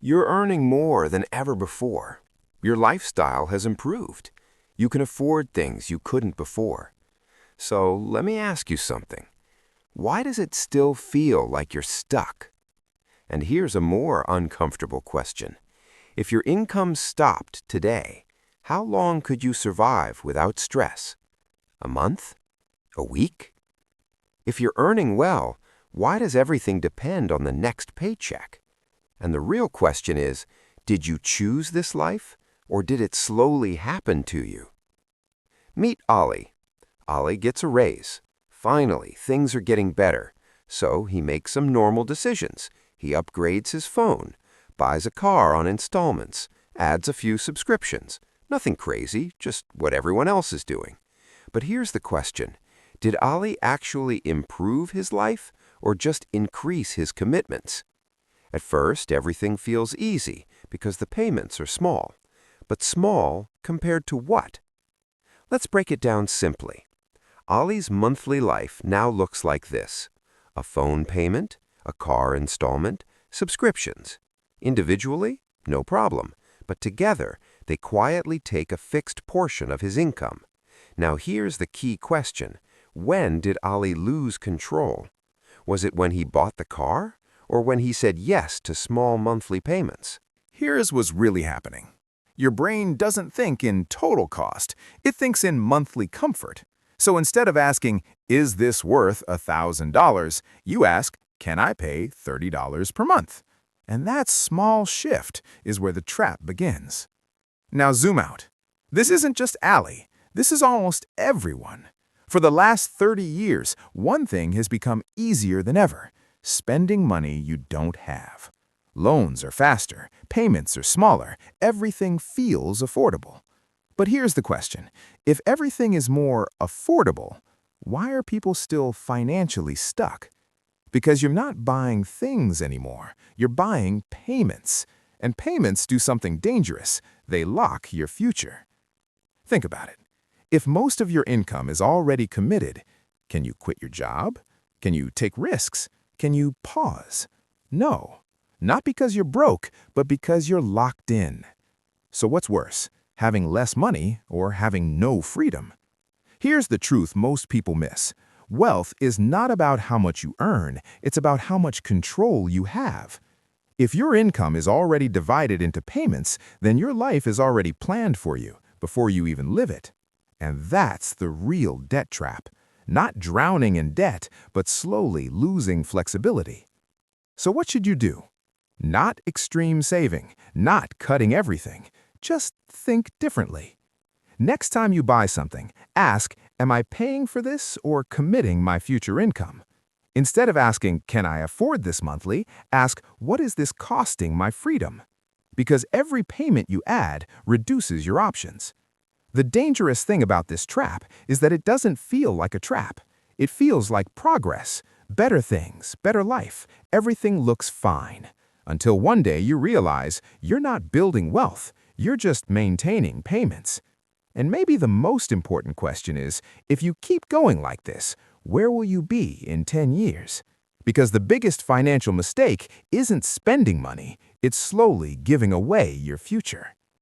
You're earning more than ever before. Your lifestyle has improved. You can afford things you couldn't before. So let me ask you something. Why does it still feel like you're stuck? And here's a more uncomfortable question. If your income stopped today, how long could you survive without stress? A month? A week? If you're earning well, why does everything depend on the next paycheck? And the real question is, did you choose this life, or did it slowly happen to you? Meet Ollie. Ollie gets a raise. Finally, things are getting better. So he makes some normal decisions. He upgrades his phone, buys a car on installments, adds a few subscriptions. Nothing crazy, just what everyone else is doing. But here's the question. Did Ollie actually improve his life or just increase his commitments? At first, everything feels easy because the payments are small. But small compared to what? Let's break it down simply. Ollie's monthly life now looks like this: a phone payment, a car installment, subscriptions. Individually, no problem, but together, they quietly take a fixed portion of his income. Now here's the key question. When did Ollie lose control? Was it when he bought the car, or when he said yes to small monthly payments? Here's what's really happening. Your brain doesn't think in total cost, it thinks in monthly comfort. So instead of asking, is this worth $1,000, you ask, can I pay $30 per month? And that small shift is where the trap begins. Now zoom out. This isn't just Allie. This is almost everyone. For the last 30 years, one thing has become easier than ever: spending money you don't have. Loans are faster, payments are smaller, everything feels affordable. But here's the question. If everything is more affordable, why are people still financially stuck? Because you're not buying things anymore. You're buying payments. And payments do something dangerous. They lock your future. Think about it. If most of your income is already committed, can you quit your job? Can you take risks? Can you pause? No. Not because you're broke, but because you're locked in. So what's worse, having less money or having no freedom? Here's the truth most people miss. Wealth is not about how much you earn, it's about how much control you have. If your income is already divided into payments, then your life is already planned for you before you even live it. And that's the real debt trap. Not drowning in debt, but slowly losing flexibility. So what should you do? Not extreme saving, not cutting everything. Just think differently. Next time you buy something, ask, am I paying for this or committing my future income? Instead of asking, can I afford this monthly, ask, what is this costing my freedom? Because every payment you add reduces your options. The dangerous thing about this trap is that it doesn't feel like a trap. It feels like progress, better things, better life. Everything looks fine. Until one day you realize you're not building wealth, you're just maintaining payments. And maybe the most important question is, if you keep going like this, where will you be in 10 years? Because the biggest financial mistake isn't spending money, it's slowly giving away your future.